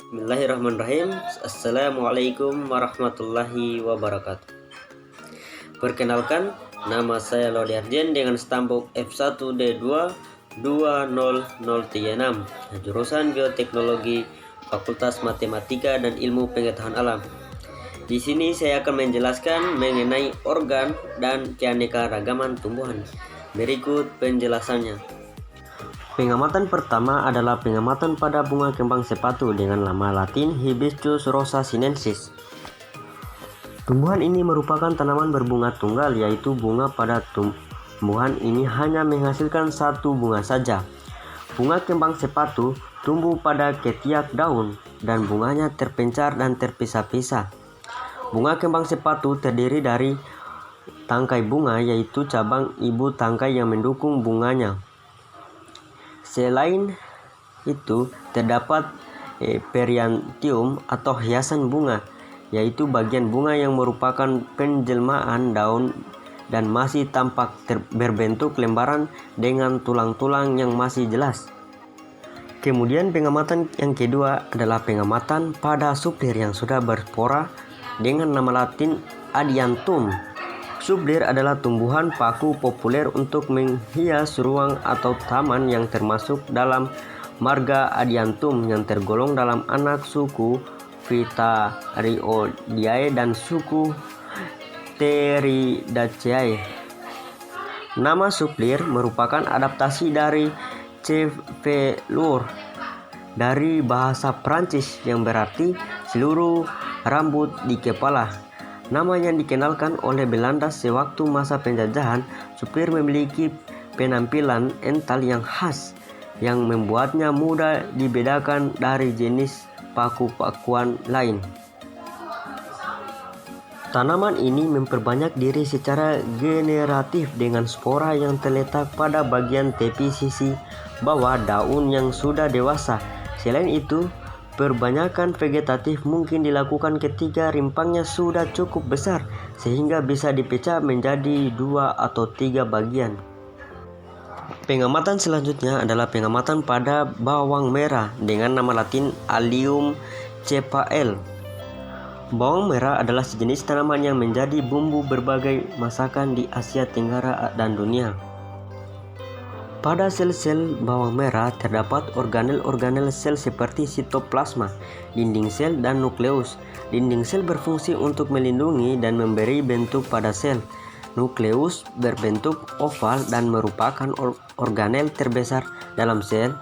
Bismillahirrahmanirrahim. Assalamualaikum warahmatullahi wabarakatuh. Perkenalkan, nama saya Lodi Arjen dengan stambuk F1D2 20036, jurusan Bioteknologi, Fakultas Matematika dan Ilmu Pengetahuan Alam. Di sini saya akan menjelaskan mengenai organ dan keanekaragaman tumbuhan. Berikut penjelasannya. Pengamatan pertama adalah pengamatan pada bunga kembang sepatu dengan nama latin Hibiscus rosa sinensis. Tumbuhan ini merupakan tanaman berbunga tunggal, yaitu bunga pada tumbuhan ini hanya menghasilkan satu bunga saja. Bunga kembang sepatu tumbuh pada ketiak daun dan bunganya terpencar dan terpisah-pisah. Bunga kembang sepatu terdiri dari tangkai bunga, yaitu cabang ibu tangkai yang mendukung bunganya. Selain itu, terdapat periantium atau hiasan bunga, yaitu bagian bunga yang merupakan penjelmaan daun dan masih tampak berbentuk lembaran dengan tulang-tulang yang masih jelas. Kemudian pengamatan yang kedua adalah pengamatan pada suplir yang sudah berspora dengan nama latin Adiantum. Suplir adalah tumbuhan paku populer untuk menghias ruang atau taman yang termasuk dalam marga Adiantum yang tergolong dalam anak suku Phytariidae dan suku Pteridaceae. Nama suplir merupakan adaptasi dari chevelure dari bahasa Prancis yang berarti seluruh rambut di kepala. Nama yang dikenalkan oleh Belanda sewaktu masa penjajahan, suplir memiliki penampilan ental yang khas yang membuatnya mudah dibedakan dari jenis paku-pakuan lain. Tanaman ini memperbanyak diri secara generatif dengan spora yang terletak pada bagian tepi sisi bawah daun yang sudah dewasa. Selain itu, perbanyakan vegetatif mungkin dilakukan ketika rimpangnya sudah cukup besar sehingga bisa dipecah menjadi 2 atau 3 bagian. Pengamatan selanjutnya adalah pengamatan pada bawang merah dengan nama latin Allium cepael. Bawang merah adalah sejenis tanaman yang menjadi bumbu berbagai masakan di Asia Tenggara dan dunia. Pada sel-sel bawang merah terdapat organel-organel sel seperti sitoplasma, dinding sel, dan nukleus. Dinding sel berfungsi untuk melindungi dan memberi bentuk pada sel. Nukleus berbentuk oval dan merupakan organel terbesar dalam sel.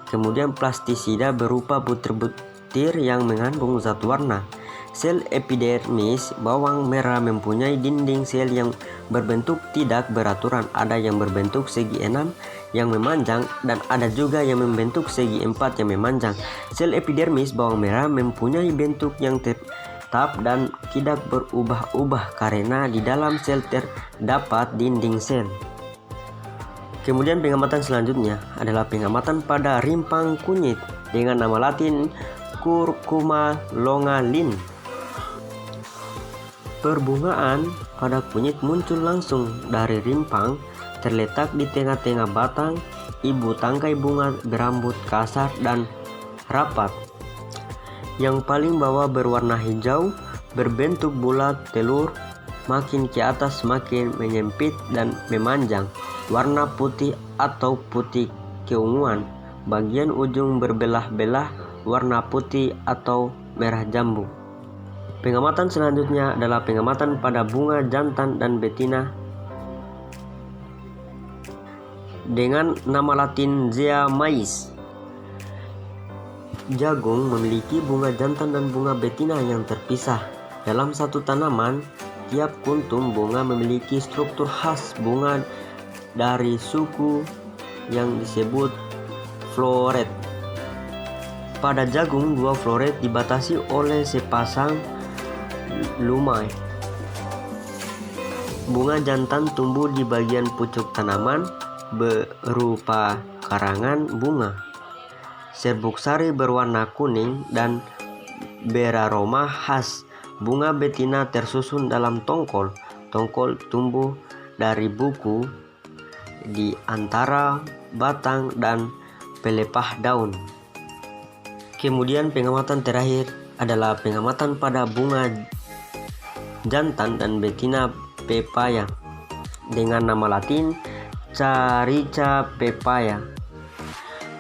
Kemudian plastisida berupa butir-butir yang mengandung zat warna. Sel epidermis bawang merah mempunyai dinding sel yang berbentuk tidak beraturan. Ada yang berbentuk segi 6 yang memanjang dan ada juga yang membentuk segi 4 yang memanjang. Sel epidermis bawang merah mempunyai bentuk yang tetap dan tidak berubah-ubah karena di dalam sel terdapat dinding sel. Kemudian pengamatan selanjutnya adalah pengamatan pada rimpang kunyit dengan nama latin Curcuma longa Linn. Perbungaan pada kunyit muncul langsung dari rimpang terletak di tengah-tengah batang. Ibu tangkai bunga berambut kasar dan rapat. Yang paling bawah berwarna hijau, berbentuk bulat telur, makin ke atas makin menyempit dan memanjang, warna putih atau putih keunguan, bagian ujung berbelah-belah, warna putih atau merah jambu. Pengamatan selanjutnya adalah pengamatan pada bunga jantan dan betina dengan nama latin Zea mays. Jagung memiliki bunga jantan dan bunga betina yang terpisah. Dalam satu tanaman, tiap kuntum bunga memiliki struktur khas bunga dari suku yang disebut floret. Pada jagung, dua floret dibatasi oleh sepasang lumai. Bunga jantan tumbuh di bagian pucuk tanaman berupa karangan bunga. Serbuk sari berwarna kuning dan beraroma khas. Bunga betina tersusun dalam tongkol. Tongkol tumbuh dari buku di antara batang dan pelepah daun. Kemudian pengamatan terakhir adalah pengamatan pada bunga jantan dan betina pepaya dengan nama latin Carica pepaya.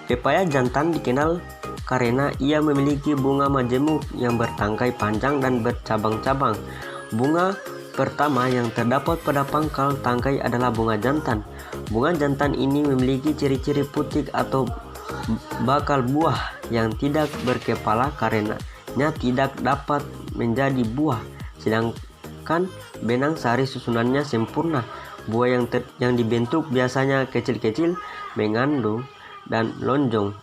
Pepaya jantan dikenal karena ia memiliki bunga majemuk yang bertangkai panjang dan bercabang-cabang. Bunga pertama yang terdapat pada pangkal tangkai adalah bunga jantan. Bunga jantan ini memiliki ciri-ciri putih atau bakal buah yang tidak berkepala karenanya tidak dapat menjadi buah, sedangkan benang sari susunannya sempurna. Buah yang dibentuk biasanya kecil-kecil, mengandung, dan lonjong.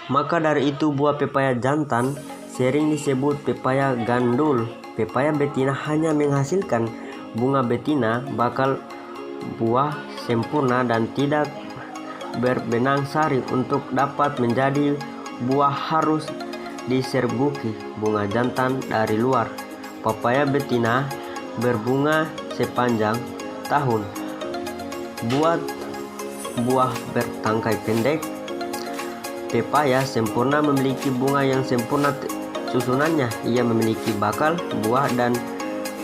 Maka dari itu buah pepaya jantan sering disebut pepaya gandul. Pepaya betina hanya menghasilkan bunga betina, bakal buah sempurna dan tidak berbenang sari. Untuk dapat menjadi buah harus diserbuki bunga jantan dari luar. Pepaya betina berbunga sepanjang tahun. Buat buah bertangkai pendek. Pepaya sempurna memiliki bunga yang sempurna susunannya. Ia memiliki bakal, buah, dan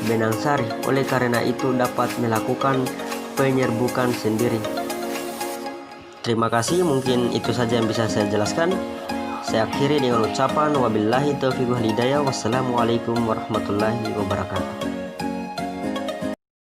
benang sari. Oleh karena itu dapat melakukan penyerbukan sendiri. Terima kasih, mungkin itu saja yang bisa saya jelaskan. Saya akhiri dengan ucapan wabillahi taufiq wal hidayah. Wassalamualaikum warahmatullahi wabarakatuh.